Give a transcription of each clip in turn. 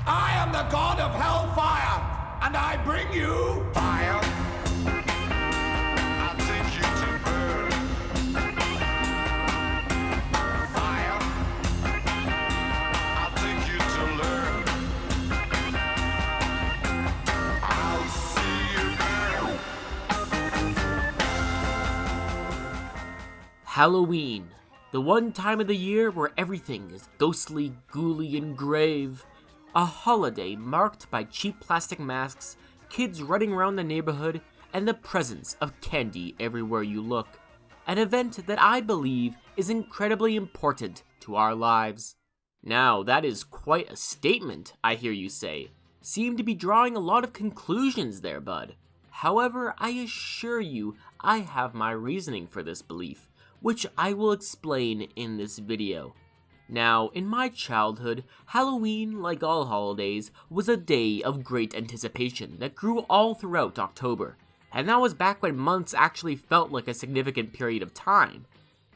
I am the god of hellfire, and I bring you fire. I'll take you to burn. Fire. I'll take you to learn. I'll see you burn. Halloween, the one time of the year where everything is ghostly, ghouly, and grave. A holiday marked by cheap plastic masks, kids running around the neighborhood, and the presence of candy everywhere you look. An event that I believe is incredibly important to our lives. Now, that is quite a statement, I hear you say. Seem to be drawing a lot of conclusions there, bud. However, I assure you I have my reasoning for this belief, which I will explain in this video. Now, in my childhood, Halloween, like all holidays, was a day of great anticipation that grew all throughout October, and that was back when months actually felt like a significant period of time.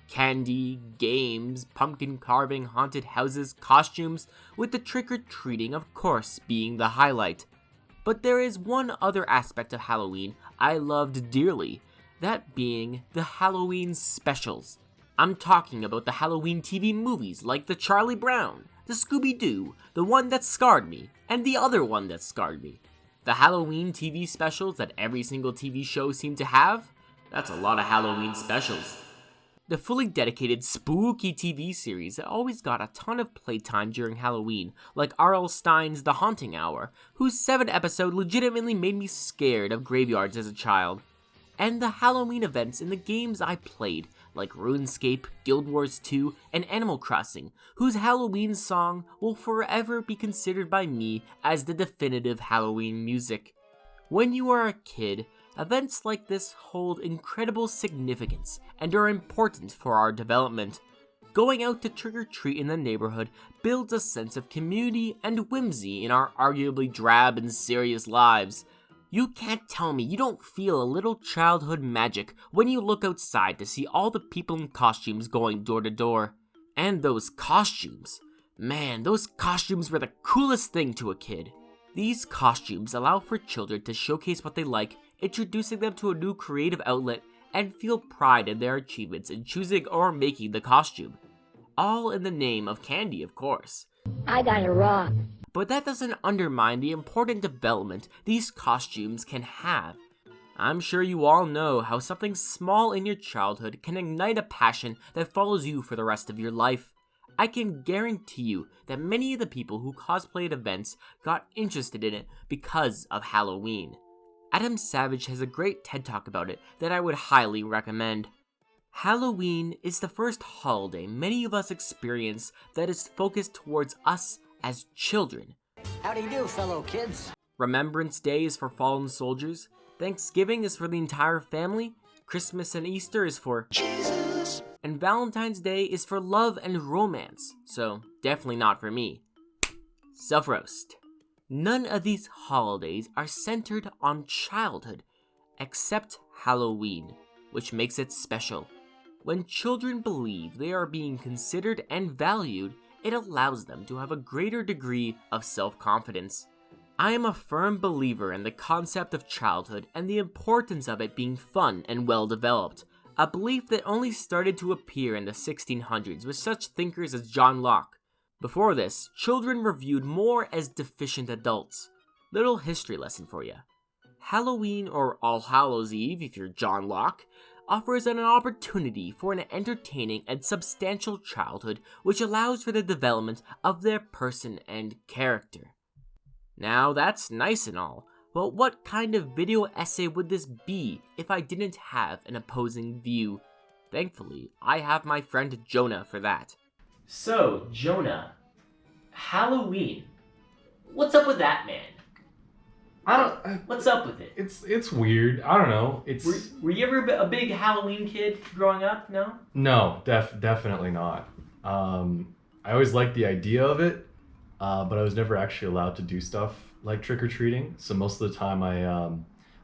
Candy, games, pumpkin carving, haunted houses, costumes, with the trick-or-treating of course being the highlight. But there is one other aspect of Halloween I loved dearly, that being the Halloween specials. I'm talking about the Halloween TV movies like the Charlie Brown, the Scooby-Doo, the one that scarred me, and the other one that scarred me. The Halloween TV specials that every single TV show seemed to have? That's a lot of Halloween specials. The fully dedicated spooky TV series that always got a ton of playtime during Halloween, like R.L. Stine's The Haunting Hour, whose 7th episode legitimately made me scared of graveyards as a child. And the Halloween events in the games I played, like RuneScape, Guild Wars 2, and Animal Crossing, whose Halloween song will forever be considered by me as the definitive Halloween music. When you are a kid, events like this hold incredible significance and are important for our development. Going out to trick-or-treat in the neighborhood builds a sense of community and whimsy in our arguably drab and serious lives. You can't tell me you don't feel a little childhood magic when you look outside to see all the people in costumes going door to door. And those costumes. Man, those costumes were the coolest thing to a kid. These costumes allow for children to showcase what they like, introducing them to a new creative outlet, and feel pride in their achievements in choosing or making the costume. All in the name of candy, of course. I got it wrong. But that doesn't undermine the important development these costumes can have. I'm sure you all know how something small in your childhood can ignite a passion that follows you for the rest of your life. I can guarantee you that many of the people who cosplayed events got interested in it because of Halloween. Adam Savage has a great TED Talk about it that I would highly recommend. Halloween is the first holiday many of us experience that is focused towards us as children. How do you do, fellow kids? Remembrance Day is for fallen soldiers, Thanksgiving is for the entire family, Christmas and Easter is for Jesus, and Valentine's Day is for love and romance, so definitely not for me. Self-roast. None of these holidays are centered on childhood, except Halloween, which makes it special. When children believe they are being considered and valued, it allows them to have a greater degree of self-confidence. I am a firm believer in the concept of childhood and the importance of it being fun and well-developed, a belief that only started to appear in the 1600s with such thinkers as John Locke. Before this, children were viewed more as deficient adults. Little history lesson for you. Halloween, or All Hallows Eve if you're John Locke, offers an opportunity for an entertaining and substantial childhood which allows for the development of their person and character. Now that's nice and all, but what kind of video essay would this be if I didn't have an opposing view? Thankfully, I have my friend Jonah for that. So, Jonah, Halloween, what's up with that, man? What's up with it? It's weird. I don't know. Were you ever a big Halloween kid growing up? No? No, definitely not. I always liked the idea of it, but I was never actually allowed to do stuff like trick-or-treating. So most of the time I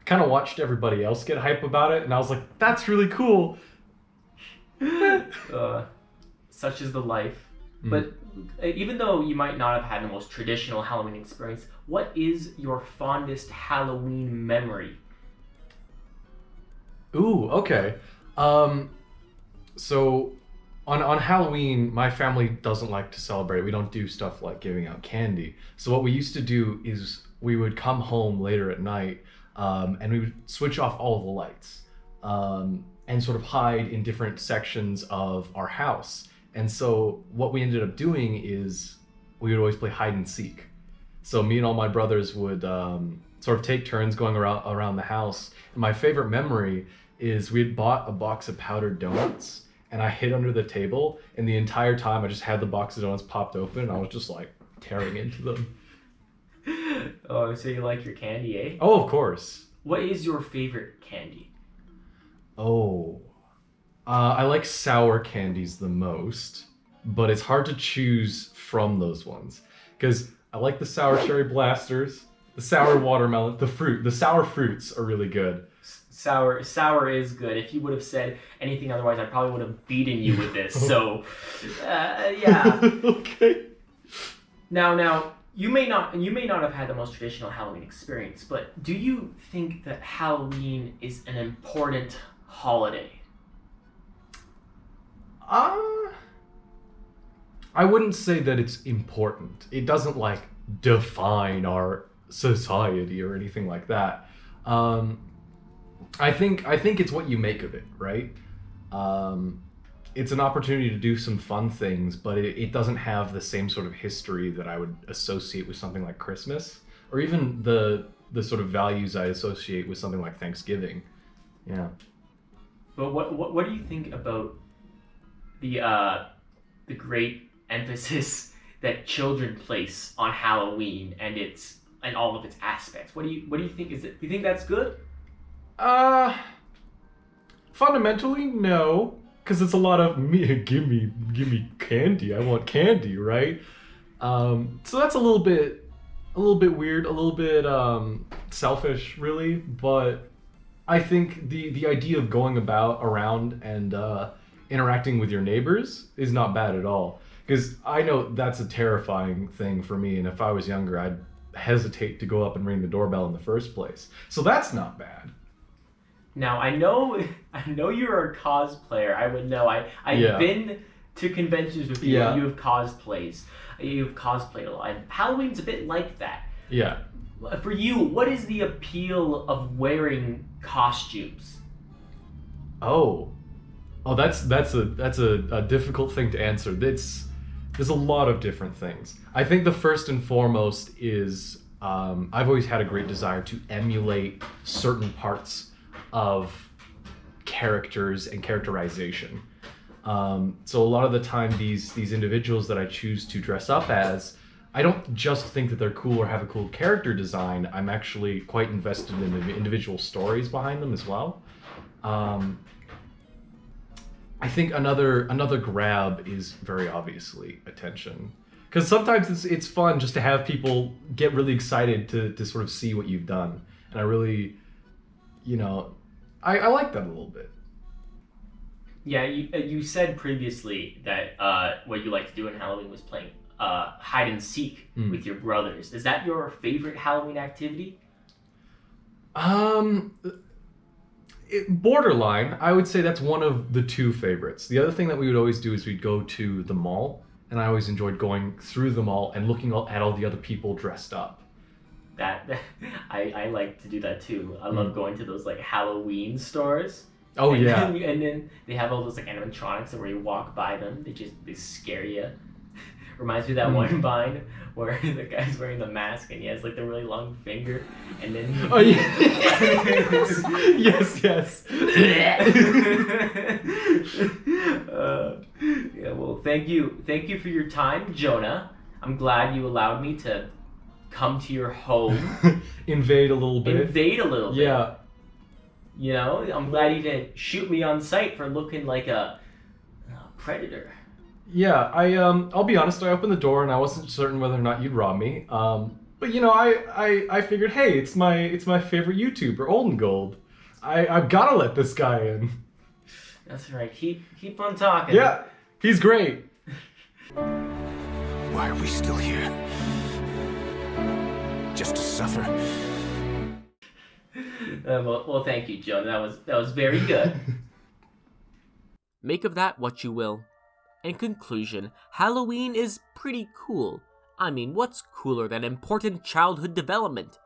kind of watched everybody else get hype about it, and I was like, that's really cool. Such is the life. But even though you might not have had the most traditional Halloween experience, what is your fondest Halloween memory? Ooh, okay. So on Halloween, my family doesn't like to celebrate. We don't do stuff like giving out candy. So what we used to do is we would come home later at night, and we would switch off all of the lights, and sort of hide in different sections of our house. And so what we ended up doing is we would always play hide and seek. So me and all my brothers would sort of take turns going around the house. And my favorite memory is we had bought a box of powdered donuts, and I hid under the table, and the entire time I just had the box of donuts popped open, and I was just like tearing into them. Oh, so you like your candy, eh? Oh, of course. What is your favorite candy? Oh, I like sour candies the most, but it's hard to choose from those ones because I like the sour cherry blasters, the sour watermelon, the sour fruits are really good. Sour is good. If you would have said anything otherwise, I probably would have beaten you with this. So, yeah. Okay. Now, you may not have had the most traditional Halloween experience, but do you think that Halloween is an important holiday? I wouldn't say that it's important. It doesn't like define our society or anything like that. I think it's what you make of it, right? It's an opportunity to do some fun things, but it doesn't have the same sort of history that I would associate with something like Christmas, or even the sort of values I associate with something like Thanksgiving. Yeah. But what do you think about the great emphasis that children place on Halloween and all of its aspects? What do you think? Do you think that's good? Fundamentally, no, because it's a lot of me. Give me candy. I want candy, right? So that's a little bit weird, a little bit selfish, really. But I think the idea of going around and interacting with your neighbors is not bad at all. Because I know that's a terrifying thing for me, and if I was younger, I'd hesitate to go up and ring the doorbell in the first place. So that's not bad. Now I know you're a cosplayer. I would know. I've Yeah. been to conventions with you. Yeah. And you've cosplayed a lot. And Halloween's a bit like that. Yeah. For you, what is the appeal of wearing costumes? Oh, that's a difficult thing to answer. There's a lot of different things. I think the first and foremost is I've always had a great desire to emulate certain parts of characters and characterization. So a lot of the time, these individuals that I choose to dress up as, I don't just think that they're cool or have a cool character design. I'm actually quite invested in the individual stories behind them as well. I think another grab is very obviously attention, because sometimes it's fun just to have people get really excited to sort of see what you've done, and I really, I like that a little bit. Yeah, you said previously that what you like to do in Halloween was playing hide and seek with your brothers. Is that your favorite Halloween activity? Borderline. I would say that's one of the two favorites. The other thing that we would always do is we'd go to the mall, and I always enjoyed going through the mall and looking at all the other people dressed up. I like to do that too. I love going to those like Halloween stores. Oh, and yeah. And then they have all those like animatronics, and where you walk by them, they scare you. Reminds me of that one vine where the guy's wearing the mask and he has like the really long finger, and then Oh yeah. yes. Yeah. Well, thank you for your time, Jonah. I'm glad you allowed me to come to your home. Invade a little bit. Yeah. I'm glad you didn't shoot me on sight for looking like a predator. Yeah, I'll be honest, I opened the door and I wasn't certain whether or not you'd rob me. But I figured, hey, it's my favorite YouTuber, Olden Gold. I've gotta let this guy in. That's right. Keep on talking. Yeah, he's great. Why are we still here? Just to suffer? Well, thank you, Jonah. That was very good. Make of that what you will. In conclusion, Halloween is pretty cool. I mean, what's cooler than important childhood development?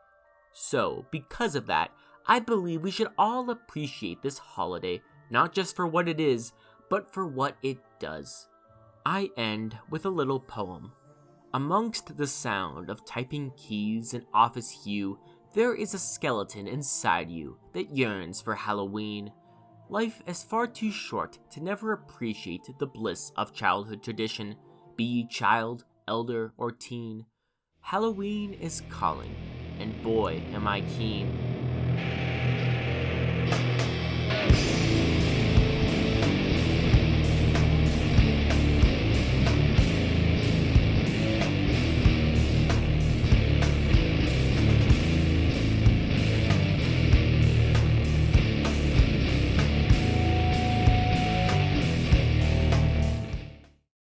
So, because of that, I believe we should all appreciate this holiday, not just for what it is, but for what it does. I end with a little poem. Amongst the sound of typing keys and office hue, there is a skeleton inside you that yearns for Halloween. Life is far too short to never appreciate the bliss of childhood tradition, be ye child, elder, or teen. Halloween is calling, and boy am I keen.